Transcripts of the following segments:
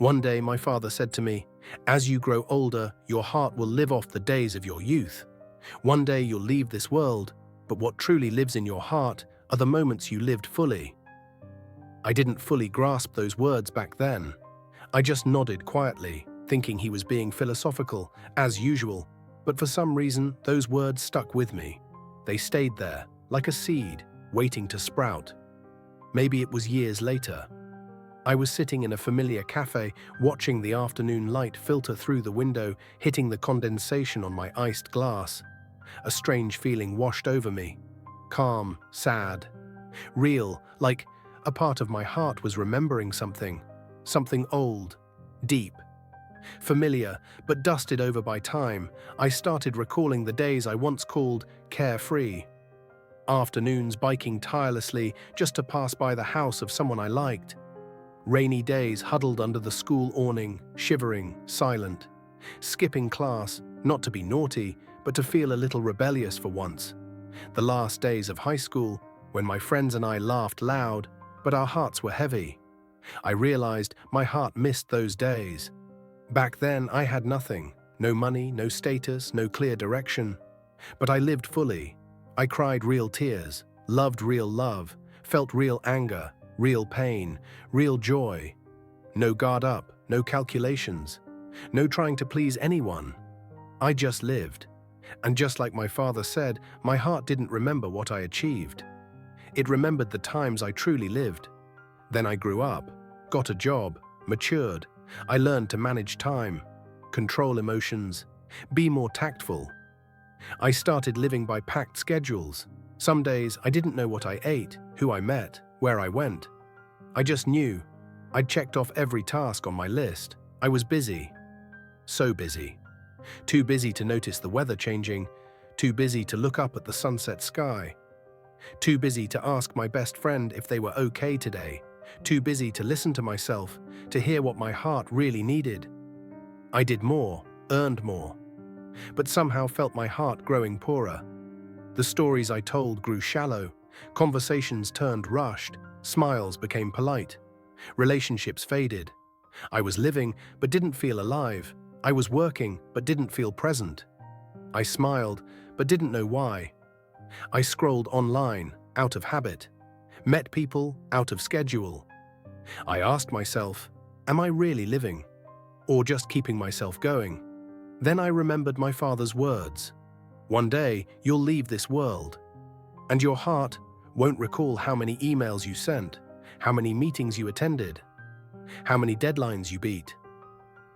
One day my father said to me, "As you grow older, your heart will live off the days of your youth. One day you'll leave this world, but what truly lives in your heart are the moments you lived fully." I didn't fully grasp those words back then. I just nodded quietly, thinking he was being philosophical, as usual, but for some reason those words stuck with me. They stayed there, like a seed, waiting to sprout. Maybe it was years later. I was sitting in a familiar cafe, watching the afternoon light filter through the window, hitting the condensation on my iced glass. A strange feeling washed over me. Calm, sad, real, like a part of my heart was remembering something. Something old, deep, familiar, but dusted over by time. I started recalling the days I once called carefree. Afternoons biking tirelessly just to pass by the house of someone I liked. Rainy days huddled under the school awning, shivering, silent. Skipping class, not to be naughty, but to feel a little rebellious for once. The last days of high school, when my friends and I laughed loud, but our hearts were heavy. I realized my heart missed those days. Back then, I had nothing. No money, no status, no clear direction. But I lived fully. I cried real tears, loved real love, felt real anger, real pain, real joy. No guard up, no calculations, no trying to please anyone. I just lived. And just like my father said, my heart didn't remember what I achieved. It remembered the times I truly lived. Then I grew up, got a job, matured. I learned to manage time, control emotions, be more tactful. I started living by packed schedules. Some days I didn't know what I ate, who I met, where I went. I just knew. I'd checked off every task on my list. I was busy. So busy. Too busy to notice the weather changing, too busy to look up at the sunset sky. Too busy to ask my best friend if they were okay today. Too busy to listen to myself, to hear what my heart really needed. I did more, earned more, but somehow felt my heart growing poorer. The stories I told grew shallow, conversations turned rushed, smiles became polite, relationships faded. I was living but didn't feel alive. I was working but didn't feel present. I smiled but didn't know why. I scrolled online, out of habit, met people out of schedule. I asked myself, am I really living? Or just keeping myself going? Then I remembered my father's words. One day, you'll leave this world. And your heart won't recall how many emails you sent, how many meetings you attended, how many deadlines you beat.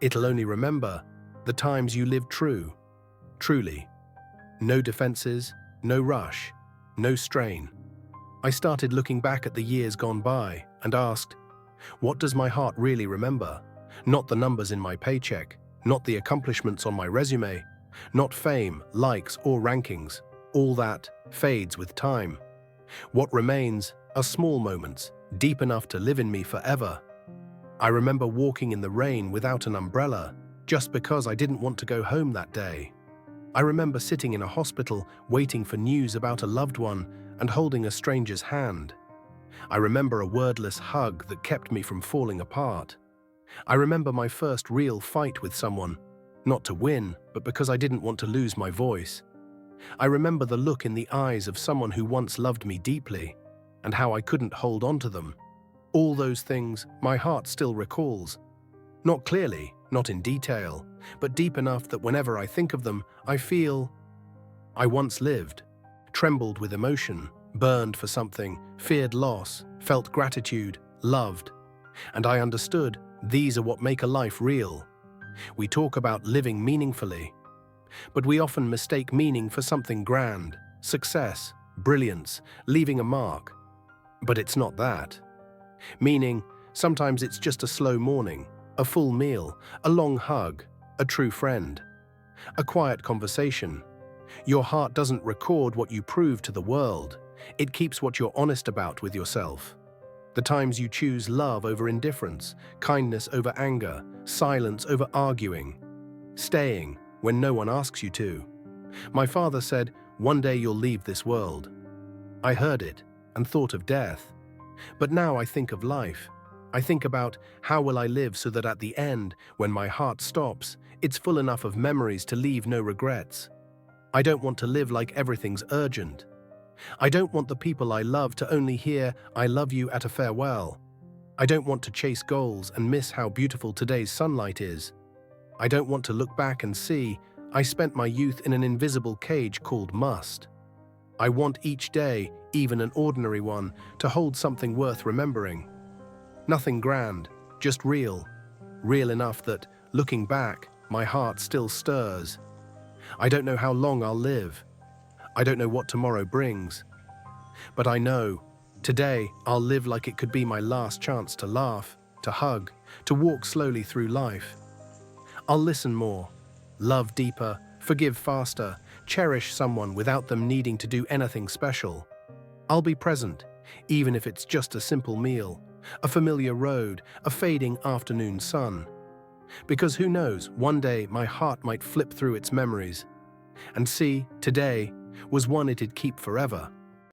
It'll only remember the times you lived true, truly. No defenses, no rush, no strain. I started looking back at the years gone by and asked, what does my heart really remember? Not the numbers in my paycheck, not the accomplishments on my resume, not fame, likes, or rankings. All that fades with time. What remains are small moments, deep enough to live in me forever. I remember walking in the rain without an umbrella, just because I didn't want to go home that day. I remember sitting in a hospital, waiting for news about a loved one and holding a stranger's hand. I remember a wordless hug that kept me from falling apart. I remember my first real fight with someone, not to win, but because I didn't want to lose my voice. I remember the look in the eyes of someone who once loved me deeply, and how I couldn't hold on to them. All those things my heart still recalls. Not clearly, not in detail, but deep enough that whenever I think of them, I feel I once lived, trembled with emotion, burned for something, feared loss, felt gratitude, loved. And I understood these are what make a life real. We talk about living meaningfully, but we often mistake meaning for something grand, success, brilliance, leaving a mark. But it's not that. Meaning, sometimes it's just a slow morning, a full meal, a long hug, a true friend, a quiet conversation. Your heart doesn't record what you prove to the world. It keeps what you're honest about with yourself. The times you choose love over indifference, kindness over anger, silence over arguing, staying when no one asks you to. My father said, one day you'll leave this world. I heard it and thought of death. But now I think of life. I think about how will I live so that at the end, when my heart stops, it's full enough of memories to leave no regrets. I don't want to live like everything's urgent. I don't want the people I love to only hear "I love you" at a farewell. I don't want to chase goals and miss how beautiful today's sunlight is. I don't want to look back and see I spent my youth in an invisible cage called must. I want each day, even an ordinary one, to hold something worth remembering. Nothing grand, just real. Real enough that, looking back, my heart still stirs. I don't know how long I'll live. I don't know what tomorrow brings. But I know, today I'll live like it could be my last chance to laugh, to hug, to walk slowly through life. I'll listen more, love deeper, forgive faster, cherish someone without them needing to do anything special. I'll be present, even if it's just a simple meal, a familiar road, a fading afternoon sun. Because who knows, one day my heart might flip through its memories and see, today was one it'd keep forever.